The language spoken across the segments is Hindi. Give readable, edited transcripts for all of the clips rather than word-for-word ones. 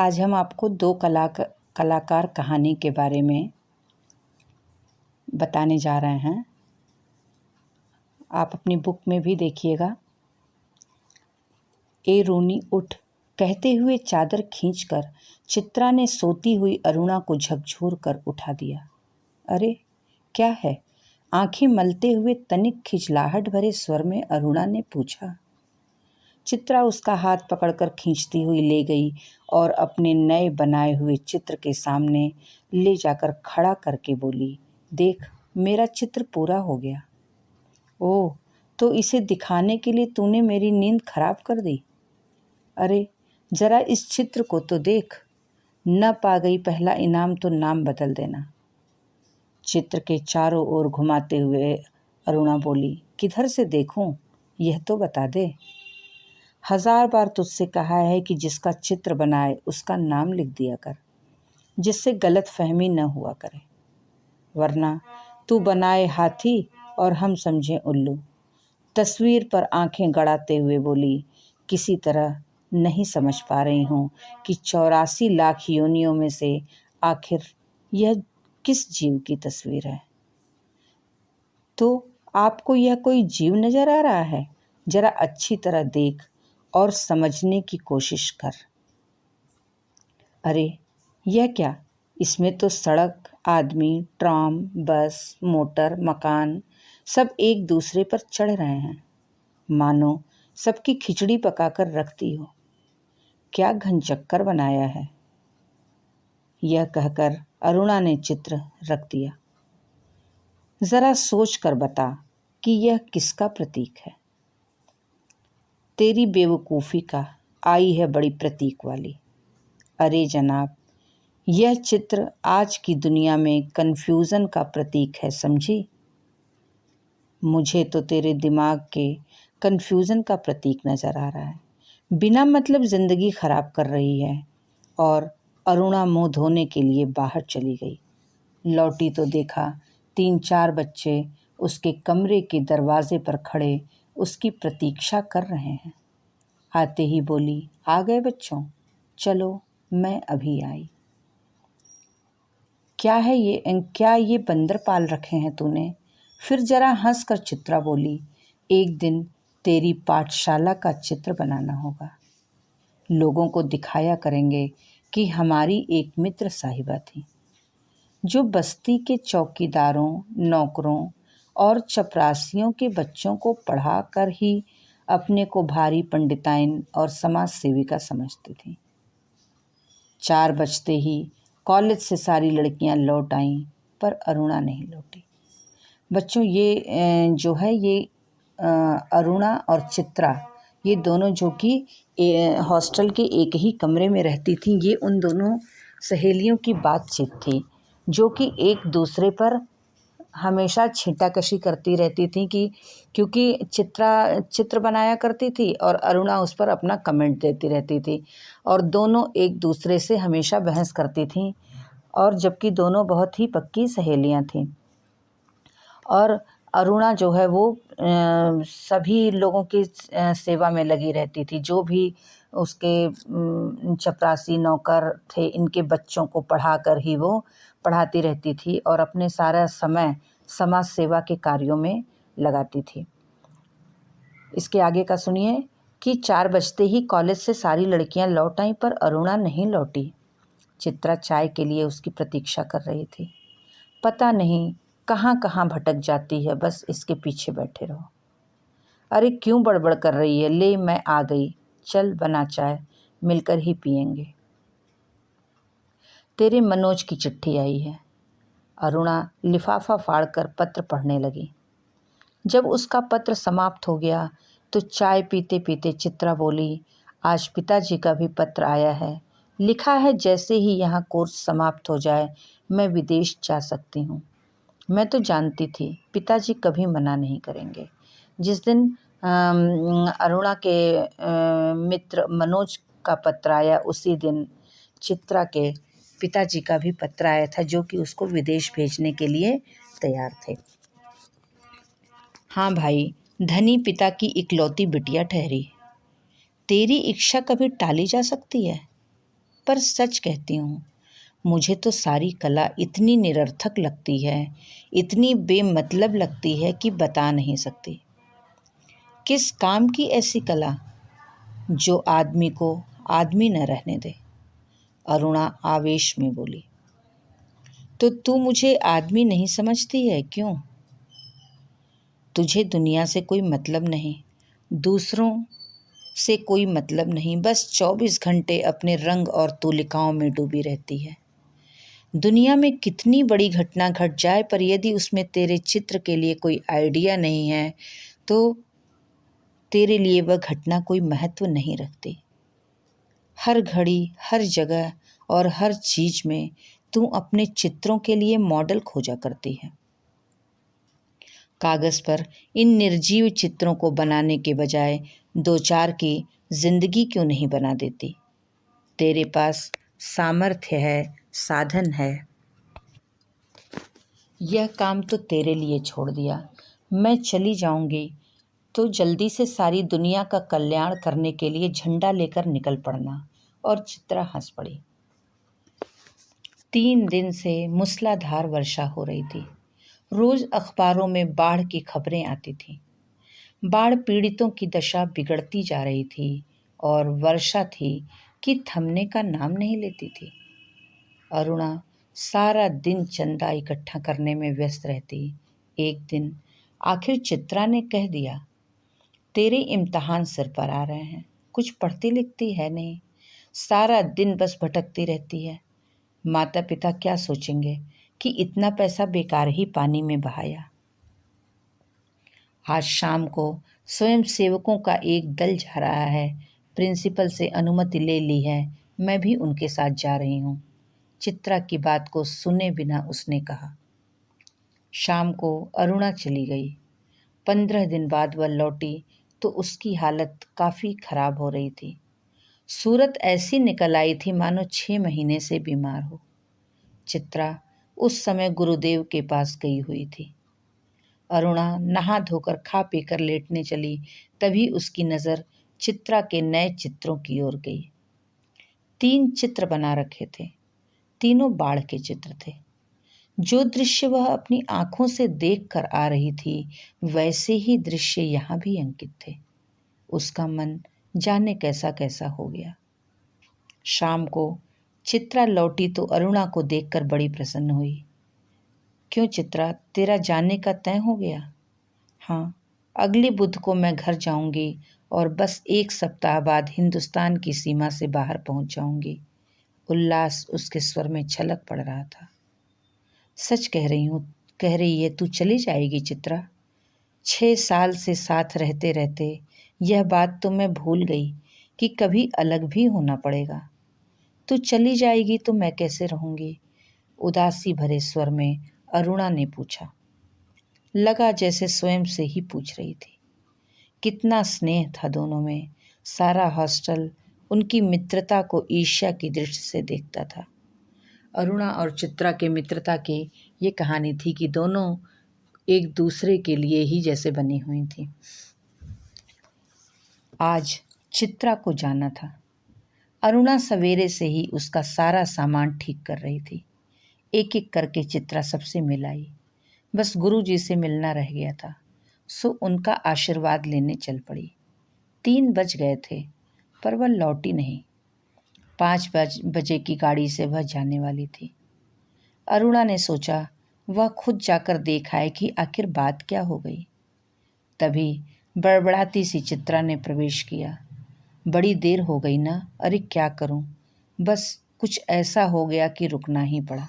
आज हम आपको दो कलाकार कहानी के बारे में बताने जा रहे हैं। आप अपनी बुक में भी देखिएगा। ए रोनी उठ, कहते हुए चादर खींचकर चित्रा ने सोती हुई अरुणा को झकझोर कर उठा दिया। अरे क्या है? आंखें मलते हुए तनिक खिजलाहट भरे स्वर में अरुणा ने पूछा। चित्रा उसका हाथ पकड़कर खींचती हुई ले गई और अपने नए बनाए हुए चित्र के सामने ले जाकर खड़ा करके बोली, देख मेरा चित्र पूरा हो गया। ओह, तो इसे दिखाने के लिए तूने मेरी नींद खराब कर दी। अरे जरा इस चित्र को तो देख, न पा गई पहला इनाम तो नाम बदल देना। चित्र के चारों ओर घुमाते हुए अरुणा बोली, किधर से देखूं, यह तो बता दे। 1000 बार तुझसे कहा है कि जिसका चित्र बनाए उसका नाम लिख दिया कर, जिससे गलत फहमी न हुआ करे, वरना तू बनाए हाथी और हम समझे उल्लू। तस्वीर पर आंखें गड़ाते हुए बोली, किसी तरह नहीं समझ पा रही हूँ कि 84 लाख योनियों में से आखिर यह किस जीव की तस्वीर है। तो आपको यह कोई जीव नजर आ रहा है? जरा अच्छी तरह देख और समझने की कोशिश कर। अरे यह क्या? इसमें तो सड़क, आदमी, ट्राम, बस, मोटर, मकान सब एक दूसरे पर चढ़ रहे हैं, मानो सबकी खिचड़ी पकाकर रख दी हो। क्या घनचक्कर बनाया है। यह कहकर अरुणा ने चित्र रख दिया। जरा सोच कर बता कि यह किसका प्रतीक है। तेरी बेवकूफ़ी का आई है बड़ी प्रतीक वाली। अरे जनाब, यह चित्र आज की दुनिया में कन्फ्यूज़न का प्रतीक है, समझी। मुझे तो तेरे दिमाग के कन्फ्यूज़न का प्रतीक नज़र आ रहा है। बिना मतलब ज़िंदगी ख़राब कर रही है। और अरुणा मुँह धोने के लिए बाहर चली गई। लौटी तो देखा 3-4 बच्चे उसके कमरे के दरवाजे पर खड़े उसकी प्रतीक्षा कर रहे हैं। आते ही बोली, आ गए बच्चों, चलो मैं अभी आई। क्या ये बंदर पाल रखे हैं तूने? फिर जरा हंस कर चित्रा बोली, एक दिन तेरी पाठशाला का चित्र बनाना होगा। लोगों को दिखाया करेंगे कि हमारी एक मित्र साहिबा थी, जो बस्ती के चौकीदारों, नौकरों और चपरासियों के बच्चों को पढ़ा कर ही अपने को भारी पंडिताइन और समाज सेविका समझती थी। 4 बजते ही कॉलेज से सारी लड़कियां लौट आईं, पर अरुणा नहीं लौटी। बच्चों, ये जो है ये अरुणा और चित्रा, ये दोनों जो कि हॉस्टल के एक ही कमरे में रहती थीं, ये उन दोनों सहेलियों की बातचीत थी, जो कि एक दूसरे पर हमेशा छींटाकशी करती रहती थी कि क्योंकि चित्रा चित्र बनाया करती थी और अरुणा उस पर अपना कमेंट देती रहती थी, और दोनों एक दूसरे से हमेशा बहस करती थीं, और जबकि दोनों बहुत ही पक्की सहेलियां थीं। और अरुणा जो है वो सभी लोगों की सेवा में लगी रहती थी। जो भी उसके चपरासी नौकर थे, इनके बच्चों को पढ़ाकर ही वो पढ़ाती रहती थी और अपने सारा समय समाज सेवा के कार्यों में लगाती थी। इसके आगे का सुनिए कि 4 बजते ही कॉलेज से सारी लड़कियां लौट आईं, पर अरुणा नहीं लौटी। चित्रा चाय के लिए उसकी प्रतीक्षा कर रही थी। पता नहीं कहाँ कहाँ भटक जाती है, बस इसके पीछे बैठे रहो। अरे क्यों बड़बड़ कर रही है? ले मैं आ गई, चल बना चाय, मिलकर ही पियेंगे। तेरे मनोज की चिट्ठी आई है। अरुणा लिफाफा फाड़कर पत्र पढ़ने लगी। जब उसका पत्र समाप्त हो गया तो चाय पीते पीते चित्रा बोली, आज पिताजी का भी पत्र आया है। लिखा है जैसे ही यहाँ कोर्स समाप्त हो जाए मैं विदेश जा सकती हूँ। मैं तो जानती थी पिताजी कभी मना नहीं करेंगे। जिस दिन अरुणा के मित्र मनोज का पत्र आया, उसी दिन चित्रा के पिताजी का भी पत्र आया था, जो कि उसको विदेश भेजने के लिए तैयार थे। हाँ भाई, धनी पिता की इकलौती बिटिया ठहरी। तेरी इच्छा कभी टाली जा सकती है? पर सच कहती हूँ, मुझे तो सारी कला इतनी निरर्थक लगती है, इतनी बेमतलब लगती है कि बता नहीं सकती। किस काम की ऐसी कला जो आदमी को आदमी न रहने दे? अरुणा आवेश में बोली। तो तू मुझे आदमी नहीं समझती है क्यों? तुझे दुनिया से कोई मतलब नहीं, दूसरों से कोई मतलब नहीं, बस 24 घंटे अपने रंग और तुलिकाओं में डूबी रहती है। दुनिया में कितनी बड़ी घटना घट जाए, पर यदि उसमें तेरे चित्र के लिए कोई आइडिया नहीं है तो तेरे लिए वह घटना कोई महत्व नहीं रखती। हर घड़ी, हर जगह और हर चीज में तू अपने चित्रों के लिए मॉडल खोजा करती है। कागज पर इन निर्जीव चित्रों को बनाने के बजाय दो चार की जिंदगी क्यों नहीं बना देती? तेरे पास सामर्थ्य है, साधन है। यह काम तो तेरे लिए छोड़ दिया। मैं चली जाऊंगी तो जल्दी से सारी दुनिया का कल्याण करने के लिए झंडा लेकर निकल पड़ना। और चित्रा हंस पड़ी। 3 दिन से मूसलाधार वर्षा हो रही थी। रोज अखबारों में बाढ़ की खबरें आती थीं। बाढ़ पीड़ितों की दशा बिगड़ती जा रही थी और वर्षा थी कि थमने का नाम नहीं लेती थी। अरुणा सारा दिन चंदा इकट्ठा करने में व्यस्त रहती। एक दिन आखिर चित्रा ने कह दिया, तेरे इम्तिहान सिर पर आ रहे हैं, कुछ पढ़ती लिखती है नहीं, सारा दिन बस भटकती रहती है। माता पिता क्या सोचेंगे कि इतना पैसा बेकार ही पानी में बहाया। आज शाम को स्वयं सेवकों का एक दल जा रहा है, प्रिंसिपल से अनुमति ले ली है, मैं भी उनके साथ जा रही हूँ। चित्रा की बात को सुने बिना उसने कहा। शाम को अरुणा चली गई। 15 दिन बाद वह लौटी तो उसकी हालत काफ़ी खराब हो रही थी। सूरत ऐसी निकल आई थी मानो 6 महीने से बीमार हो। चित्रा उस समय गुरुदेव के पास गई हुई थी। अरुणा नहा धोकर खा पीकर लेटने चली, तभी उसकी नज़र चित्रा के नए चित्रों की ओर गई। 3 चित्र बना रखे थे, तीनों बाढ़ के चित्र थे। जो दृश्य वह अपनी आंखों से देख कर आ रही थी, वैसे ही दृश्य यहाँ भी अंकित थे। उसका मन जाने कैसा कैसा हो गया। शाम को चित्रा लौटी तो अरुणा को देखकर बड़ी प्रसन्न हुई। क्यों चित्रा, तेरा जाने का तय हो गया? हाँ, अगले बुध को मैं घर जाऊंगी और बस 1 सप्ताह बाद हिंदुस्तान की सीमा से बाहर पहुंच जाऊंगी। उल्लास उसके स्वर में छलक पड़ रहा था। सच कह रही है तू चली जाएगी चित्रा? 6 साल से साथ रहते रहते यह बात तो मैं भूल गई कि कभी अलग भी होना पड़ेगा। तू चली जाएगी तो मैं कैसे रहूंगी? उदासी भरे स्वर में अरुणा ने पूछा। लगा जैसे स्वयं से ही पूछ रही थी। कितना स्नेह था दोनों में। सारा हॉस्टल उनकी मित्रता को ईर्ष्या की दृष्टि से देखता था। अरुणा और चित्रा के मित्रता की ये कहानी थी कि दोनों एक दूसरे के लिए ही जैसे बनी हुई थी। आज चित्रा को जाना था। अरुणा सवेरे से ही उसका सारा सामान ठीक कर रही थी। एक एक करके चित्रा सबसे मिलाई। बस गुरुजी से मिलना रह गया था, सो उनका आशीर्वाद लेने चल पड़ी। 3 बज गए थे पर वह लौटी नहीं। 5 बजे की गाड़ी से वह जाने वाली थी। अरुणा ने सोचा वह खुद जाकर देख आए कि आखिर बात क्या हो गई। तभी बड़बड़ाती सी चित्रा ने प्रवेश किया। बड़ी देर हो गई ना? अरे क्या करूं, बस कुछ ऐसा हो गया कि रुकना ही पड़ा।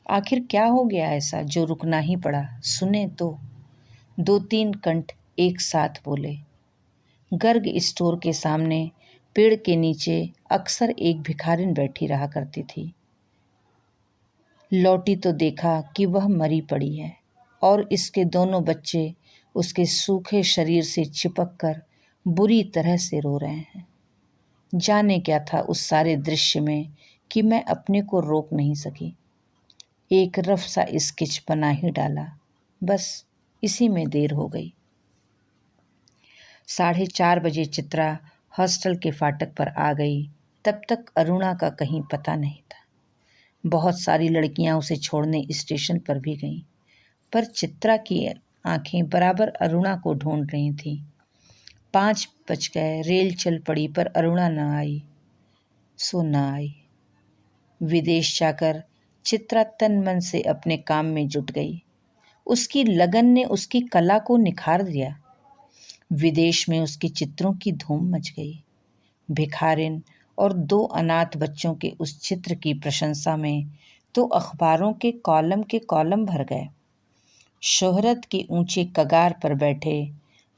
आखिर क्या हो गया ऐसा जो रुकना ही पड़ा? सुने तो। 2-3 कंठ एक साथ बोले। गर्ग स्टोर के सामने पेड़ के नीचे अक्सर एक भिखारिन बैठी रहा करती थी। लौटी तो देखा कि वह मरी पड़ी है और इसके दोनों बच्चे उसके सूखे शरीर से चिपक कर बुरी तरह से रो रहे हैं। जाने क्या था उस सारे दृश्य में कि मैं अपने को रोक नहीं सकी। एक रफ सा स्केच बना ही डाला, बस इसी में देर हो गई। 4:30 बजे चित्रा हॉस्टल के फाटक पर आ गई तब तक अरुणा का कहीं पता नहीं था। बहुत सारी लड़कियां उसे छोड़ने स्टेशन पर भी गईं, पर चित्रा की आंखें बराबर अरुणा को ढूंढ रही थीं। 5 बज गए, रेल चल पड़ी, पर अरुणा न आई, सो न आई। विदेश जाकर चित्रा तन मन से अपने काम में जुट गई। उसकी लगन ने उसकी कला को निखार दिया। विदेश में उसके चित्रों की धूम मच गई। भिखारिन और 2 अनाथ बच्चों के उस चित्र की प्रशंसा में तो अखबारों के कॉलम भर गए। शोहरत के ऊंचे कगार पर बैठे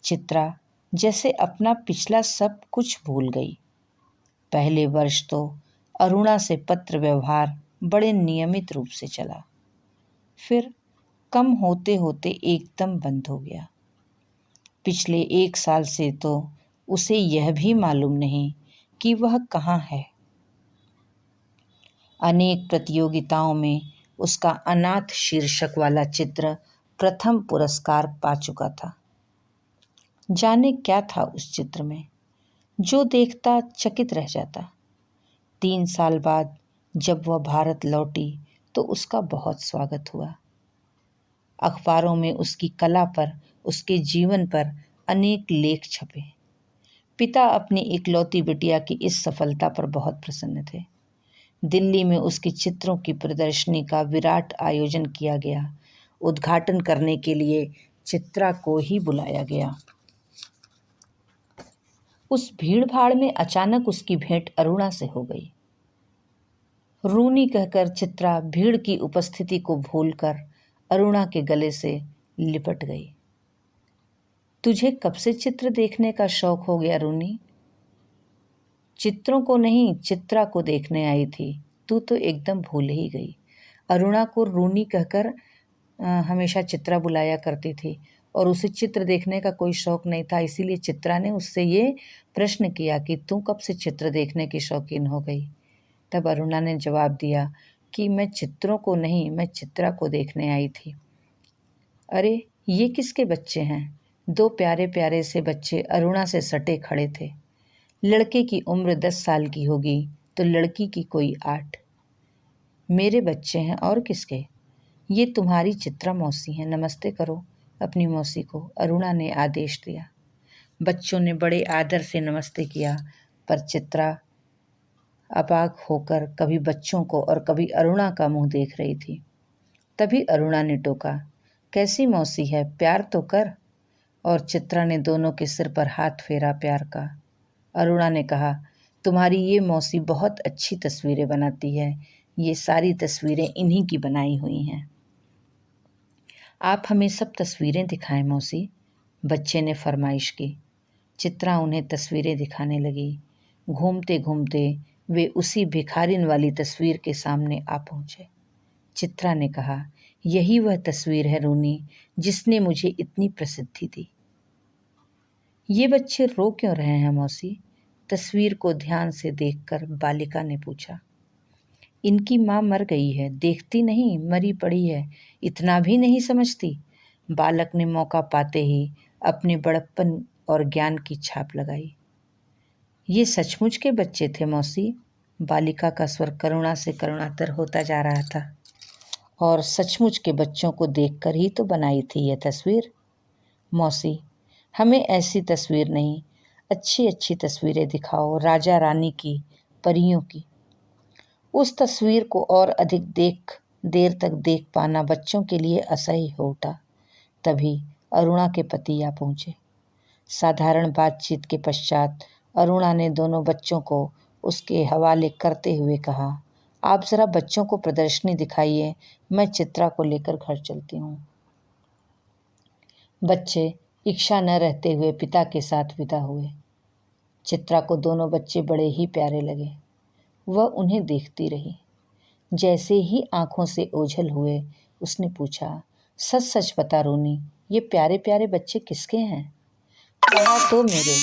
चित्रा जैसे अपना पिछला सब कुछ भूल गई। पहले वर्ष तो अरुणा से पत्र व्यवहार बड़े नियमित रूप से चला, फिर कम होते होते एकदम बंद हो गया। पिछले 1 साल से तो उसे यह भी मालूम नहीं कि वह कहाँ है। अनेक प्रतियोगिताओं में उसका अनाथ शीर्षक वाला चित्र प्रथम पुरस्कार पा चुका था। जाने क्या था उस चित्र में, जो देखता चकित रह जाता। 3 साल बाद जब वह भारत लौटी तो उसका बहुत स्वागत हुआ। अखबारों में उसकी कला पर, उसके जीवन पर अनेक लेख छपे। पिता अपनी इकलौती बिटिया की इस सफलता पर बहुत प्रसन्न थे। दिल्ली में उसके चित्रों की प्रदर्शनी का विराट आयोजन किया गया। उद्घाटन करने के लिए चित्रा को ही बुलाया गया। उस भीड़ भाड़ में अचानक उसकी भेंट अरुणा से हो गई। रूनी कहकर चित्रा भीड़ की उपस्थिति को भूलकर अरुणा के गले से लिपट गई। तुझे कब से चित्र देखने का शौक हो गया रूनी? चित्रों को नहीं, चित्रा को देखने आई थी। तू तो एकदम भूल ही गई। अरुणा को रूनी कहकर हमेशा चित्रा बुलाया करती थी और उसे चित्र देखने का कोई शौक नहीं था। इसीलिए चित्रा ने उससे ये प्रश्न किया कि तू कब से चित्र देखने की शौकीन हो गई? तब अरुणा ने जवाब दिया कि मैं चित्रों को नहीं, मैं चित्रा को देखने आई थी। अरे ये किसके बच्चे हैं? 2 प्यारे प्यारे से बच्चे अरुणा से सटे खड़े थे। लड़के की उम्र 10 साल की होगी तो लड़की की कोई 8। मेरे बच्चे हैं और किसके? ये तुम्हारी चित्रा मौसी हैं, नमस्ते करो अपनी मौसी को, अरुणा ने आदेश दिया। बच्चों ने बड़े आदर से नमस्ते किया, पर चित्रा अबाक होकर कभी बच्चों को और कभी अरुणा का मुंह देख रही थी। तभी अरुणा ने टोका, कैसी मौसी है, प्यार तो कर। और चित्रा ने दोनों के सिर पर हाथ फेरा प्यार का। अरुणा ने कहा, तुम्हारी ये मौसी बहुत अच्छी तस्वीरें बनाती है। ये सारी तस्वीरें इन्हीं की बनाई हुई हैं। आप हमें सब तस्वीरें दिखाएं मौसी, बच्चे ने फरमाइश की। चित्रा उन्हें तस्वीरें दिखाने लगी। घूमते घूमते वे उसी भिखारिन वाली तस्वीर के सामने आ पहुंचे। चित्रा ने कहा, यही वह तस्वीर है रूनी, जिसने मुझे इतनी प्रसिद्धि दी। ये बच्चे रो क्यों रहे हैं मौसी? तस्वीर को ध्यान से देखकर बालिका ने पूछा। इनकी माँ मर गई है, देखती नहीं, मरी पड़ी है, इतना भी नहीं समझती? बालक ने मौका पाते ही अपने बड़प्पन और ज्ञान की छाप लगाई। ये सचमुच के बच्चे थे मौसी? बालिका का स्वर करुणा से करुणातर होता जा रहा था। और सचमुच के बच्चों को देखकर ही तो बनाई थी यह तस्वीर। मौसी, हमें ऐसी तस्वीर नहीं, अच्छी अच्छी तस्वीरें दिखाओ, राजा रानी की, परियों की। उस तस्वीर को और अधिक देर तक देख पाना बच्चों के लिए असह्य हो उठा। तभी अरुणा के पति आ पहुंचे। साधारण बातचीत के पश्चात अरुणा ने दोनों बच्चों को उसके हवाले करते हुए कहा, आप ज़रा बच्चों को प्रदर्शनी दिखाइए, मैं चित्रा को लेकर घर चलती हूँ। बच्चे इच्छा न रहते हुए पिता के साथ विदा हुए। चित्रा को दोनों बच्चे बड़े ही प्यारे लगे। वह उन्हें देखती रही। जैसे ही आंखों से ओझल हुए उसने पूछा, सच सच बता रोनी, ये प्यारे प्यारे बच्चे किसके हैं? कहा तो मेरे,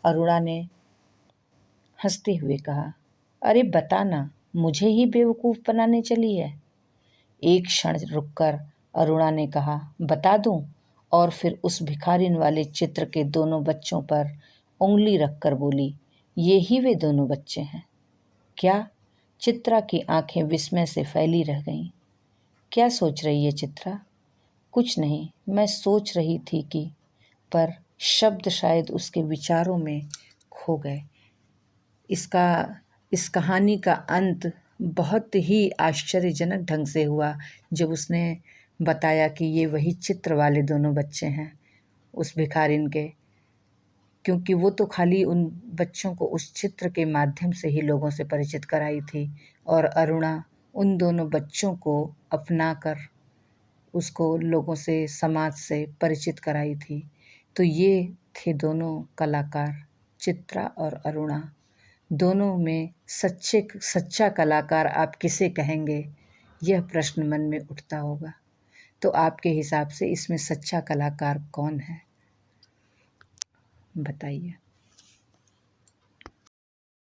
अरुणा ने हंसते हुए कहा। अरे बता ना, मुझे ही बेवकूफ़ बनाने चली है? एक क्षण रुककर अरुणा ने कहा, बता दूं? और फिर उस भिखारिन वाले चित्र के दोनों बच्चों पर उंगली रखकर बोली, ये ही वे दोनों बच्चे हैं। क्या? चित्रा की आंखें विस्मय से फैली रह गईं। क्या सोच रही है चित्रा? कुछ नहीं, मैं सोच रही थी कि, पर शब्द शायद उसके विचारों में खो गए। इस कहानी का अंत बहुत ही आश्चर्यजनक ढंग से हुआ जब उसने बताया कि ये वही चित्र वाले दोनों बच्चे हैं उस भिखारिन के, क्योंकि वो तो खाली उन बच्चों को उस चित्र के माध्यम से ही लोगों से परिचित कराई थी और अरुणा उन दोनों बच्चों को अपना कर उसको लोगों से, समाज से परिचित कराई थी। तो ये थे दोनों कलाकार, चित्रा और अरुणा। दोनों में सच्चा कलाकार आप किसे कहेंगे? यह प्रश्न मन में उठता होगा। तो आपके हिसाब से इसमें सच्चा कलाकार कौन है? बताइए।